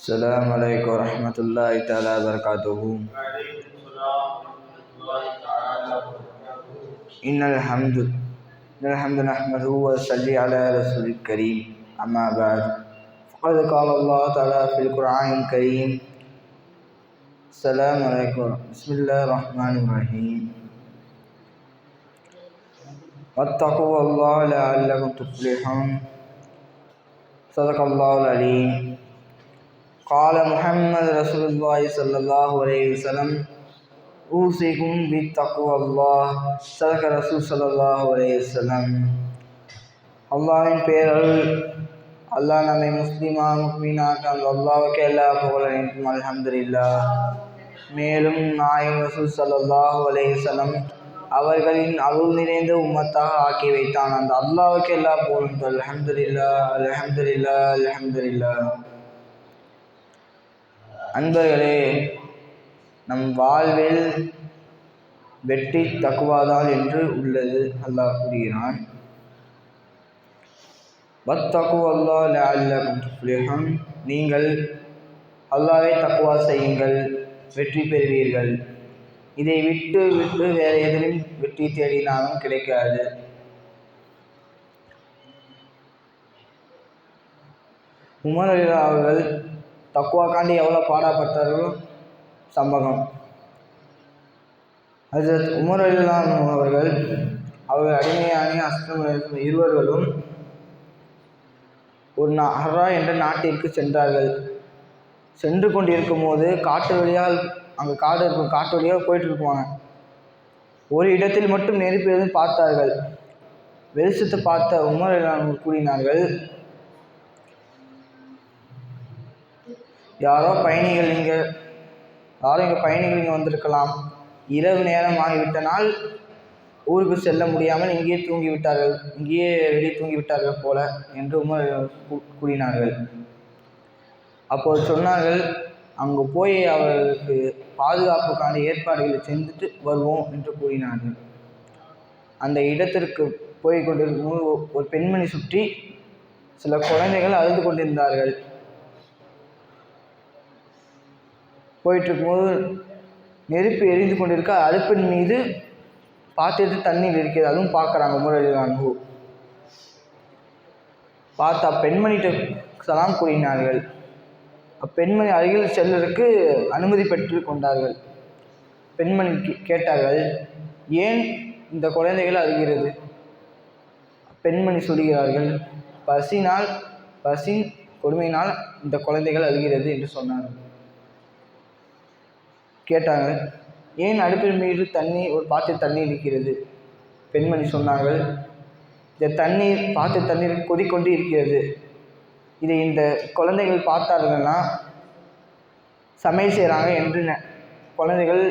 السلام عليكم ورحمة الله تعالى وبركاته. إن الحمد نحمده ونصلي على رسول الكريم. أما بعد فقد قال الله تعالى في القرآن الكريم. السلام عليكم. بسم الله الرحمن الرحيم. واتقوا الله لعلكم تفلحون. صدق الله العليم. قال محمد رسول الله صلى الله عليه وسلم أوصيكم بتقوى الله. صدق رسول صلى الله عليه وسلم. அல்லாஹ்வின் பெயரால் அல்லாஹ் நம்மை முஸ்லிமாக்க அந்த அல்லாஹ்வுக்கு எல்லா புகழும் அல்ஹம்துலில்லாஹ். மேலும் நாயகம் ரசூல் ஸல்லல்லாஹு அலைஹி வஸல்லம் அவர்களின் அருள் நிறைந்த உம்மத்தாக ஆக்கி வைத்தான். அந்த அல்லாஹ்வுக்கு எல்லா புகழும் அல்ஹம்துலில்லாஹ் அல்ஹம்துலில்லாஹ் அல்ஹம்துலில்லாஹ். அன்பர்களே, நம் வாழ்வில் வெற்றி தக்குவாதான் என்று உள்ளது. அல்லாஹ் கூறுகிறான், வத்தகுவல்லாஹ் லஅல்லகும் துஃப்லிஹூன். நீங்கள் அல்லாஹ்வை தக்வா செய்யுங்கள், வெற்றி பெறுவீர்கள். இதை விட்டு வேறு எதிலும் வெற்றி தேடினாலும் கிடைக்காது. உமர் ரலியல்லாஹு அவர்கள் தக்குவாக்காண்டி எவ்வளோ பாடப்பட்டார்களோ சம்பவம். ஹஜ்ரத் உமர் ரலியல்லாஹு அவர்கள் அடிமையான அஸ்லம் இருவர்களும் ஒரு ஹர்ரா என்ற நாட்டிற்கு சென்றார்கள். சென்று கொண்டிருக்கும் போது காட்டு வழியால் அங்கே காடு இருக்கும், காட்டு வழியாக போயிட்டு இருக்குவாங்க. ஒரு இடத்தில் மட்டும் நெருப்பு எதுவும் பார்த்தார்கள். வெளிச்சத்தை பார்த்த உமர் ரலியல்லாஹு கூறினார்கள், யாரோ இங்கே பயணிகள் வந்திருக்கலாம். இரவு நேரம் ஆகிவிட்டனால் ஊருக்கு செல்ல முடியாமல் இங்கேயே வெளியே தூங்கிவிட்டார்கள் போல என்று உமர் கூறினார்கள். அப்போது சொன்னார்கள், அங்கு போய் அவர்களுக்கு பாதுகாப்புக்கான ஏற்பாடுகளை செஞ்சுட்டு வருவோம் என்று கூறினார்கள். அந்த இடத்திற்கு போய் கொண்டிருக்கும் ஒரு பெண்மணி சுற்றி சில குழந்தைகள் அழுது கொண்டிருந்தார்கள். போயிட்டு இருக்கும்போது நெருப்பு எரிந்து கொண்டிருக்க அடுப்பின் மீது பாத்திரத்தில் தண்ணீர் இருக்கிறது. அதுவும் பார்க்குறாங்க உமர் ரலியல்லாஹு. பார்த்தா பெண்மணிகிட்ட சலாம் கூறினார்கள். அப்பெண்மணி அருகில் செல்வதற்கு அனுமதி பெற்று கொண்டார்கள். பெண்மணி கேட்டார்கள், ஏன் இந்த குழந்தைகள் அழுகிறது? பெண்மணி சொல்கிறார்கள், பசி கொடுமையினால் இந்த குழந்தைகள் அழுகிறது என்று சொன்னார்கள். கேட்டாங்க, ஏன் அடுப்பின் மீது ஒரு பாத்திர தண்ணீர் இருக்கிறது? பெண்மணி சொன்னார்கள், இந்த பாத்திர தண்ணீர் கொதிக்கொண்டு இருக்கிறது. இதை இந்த குழந்தைகள் பார்த்தார்கள்னா சமையல் செய்கிறாங்க என்று குழந்தைகள்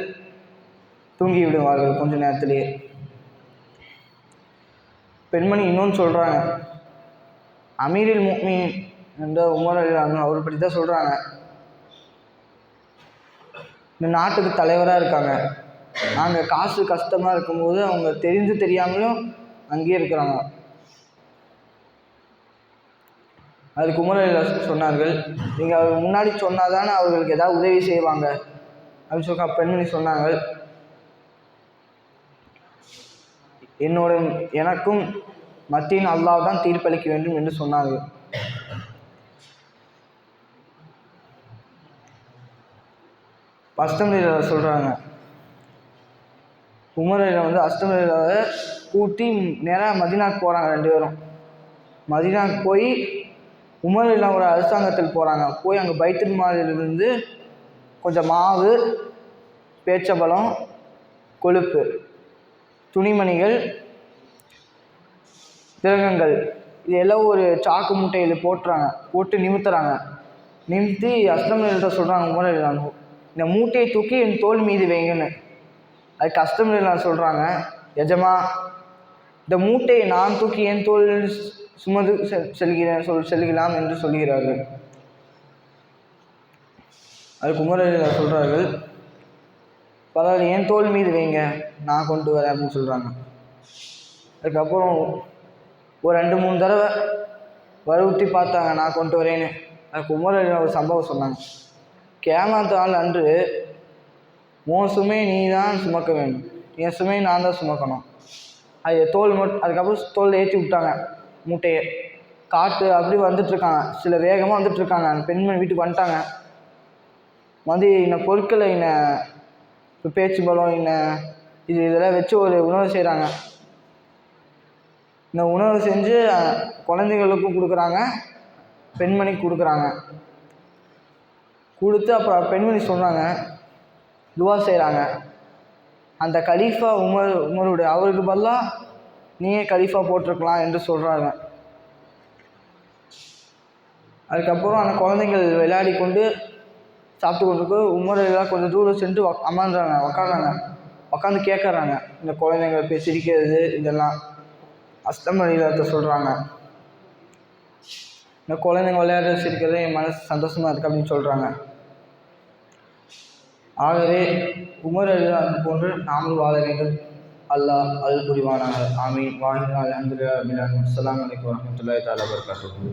தூங்கி விடுவார்கள் கொஞ்ச நேரத்திலேயே. பெண்மணி இன்னொன்று சொல்கிறாங்க, அமீருல் முஃமினீன் என்ற உமர் ரலியல்லாஹு அவர் பற்றி தான் சொல்கிறாங்க. இந்த நாட்டுக்கு தலைவராக இருக்காங்க. நாங்கள் காசு கஷ்டமாக இருக்கும்போது அவங்க தெரியாமலும் அங்கேயே இருக்கிறாங்க. அதுக்கு உமர் ரலியல்லாஹு சொன்னார்கள், நீங்கள் அவர் முன்னாடி சொன்னால் தானே அவர்களுக்கு ஏதாவது உதவி செய்வாங்க அப்படின்னு சொல்ல. பெண்மணி சொன்னாங்க, எனக்கும் மத்தியின் அல்லாஹ் தான் தீர்ப்பளிக்க வேண்டும் என்று சொன்னார்கள். அஸ்தமில் சொல்கிறாங்க, உமரில் அஸ்தமில் கூட்டி நேராக மதீனாவுக்கு போகிறாங்க. 2 பேரும் மதீனாவுக்கு போய் உமரில் ஒரு அரசாங்கத்தில் போகிறாங்க. போய் அங்கே பைத்துல் மாலிலிருந்து கொஞ்சம் மாவு, பேச்சம்பழம், கொழுப்பு, துணிமணிகள், திரகங்கள் இது எல்லாம் ஒரு சாக்கு மூட்டையில் போட்டு நிமித்துறாங்க. நிமித்தி அஸ்தமில்கிட்ட சொல்கிறாங்க, உமரில் இந்த மூட்டையை தூக்கி என் தோல் மீது வைங்கன்னு. அது கஷ்டமில்லை சொல்கிறாங்க, எஜமா இந்த மூட்டையை நான் தூக்கி என் தோல் சுமந்து செல்கிறலாம் என்று சொல்கிறார்கள். அதுக்கு உமர் ரலியல்லாஹு சொல்கிறார்கள், பரவாயில்ல என் தோல் மீது வைங்க, நான் கொண்டு வரேன் அப்படின்னு சொல்கிறாங்க. அதுக்கப்புறம் ஒரு 2-3 தடவை வற்புறுத்தி பார்த்தாங்க, நான் கொண்டு வரேன்னு. எனக்கு உமர் அலி ஒரு சம்பவம் சொன்னாங்க. கியாமத் நாள் அன்று உன் சுமையை நீ தான் சுமக்க வேண்டும், என் சுமையை நான் தான் சுமக்கணும். அது அதுக்கப்புறம் தோல் ஏற்றி விட்டாங்க மூட்டையை. காற்று அப்படி வந்துட்டுருக்காங்க, சில வேகமாக வந்துட்டுருக்காங்க. அந்த பெண்மணி வீட்டுக்கு வந்துட்டாங்க. வந்து இந்த பொருட்களை இப்போ பேச்சு பழம் இதெல்லாம் வச்சு ஒரு உணவு செய்கிறாங்க. இந்த உணவு செஞ்சு குழந்தைகளுக்கும் கொடுக்குறாங்க, பெண்மணிக்கு கொடுக்குறாங்க. கொடுத்து அப்புறம் பெண்மணி சொன்னாங்க, துவா செய்கிறாங்க. அந்த கலீஃபா உமருடைய அவருக்கு பதிலாக நீயே கலீஃபா போட்டிருக்கலாம் என்று சொல்கிறாங்க. அதுக்கப்புறம் அந்த குழந்தைங்கள் விளையாடி கொண்டு சாப்பிட்டு கொண்டிருக்கு. உமர் எல்லாம் கொஞ்சம் தூரம் சென்று உக்காடுறாங்க. உக்காந்து கேட்குறாங்க, இந்த குழந்தைங்கள் போய் சிரிக்கிறது இதெல்லாம் அஸ்லம் ரலியல்லாஹு சொல்கிறாங்க. இந்த குழந்தைங்க விளையாடுறது சிரிக்கிறது என் மனசு சந்தோஷமாக இருக்குது அப்படின்னு சொல்கிறாங்க. ஆகவே உமர் ரலியல்லாஹு போன்று நாமும் வாழ வேண்டும். அல்லாஹ் அருள் புரிவானாக. ஆமீன். வாஹிதுல் அல்ஹம்துலில்லாஹி ரப்பில் ஆலமீன். அஸ்ஸலாமு அலைக்கும் வரஹ்மத்துல்லாஹி தஆலா வபரகாத்துஹு.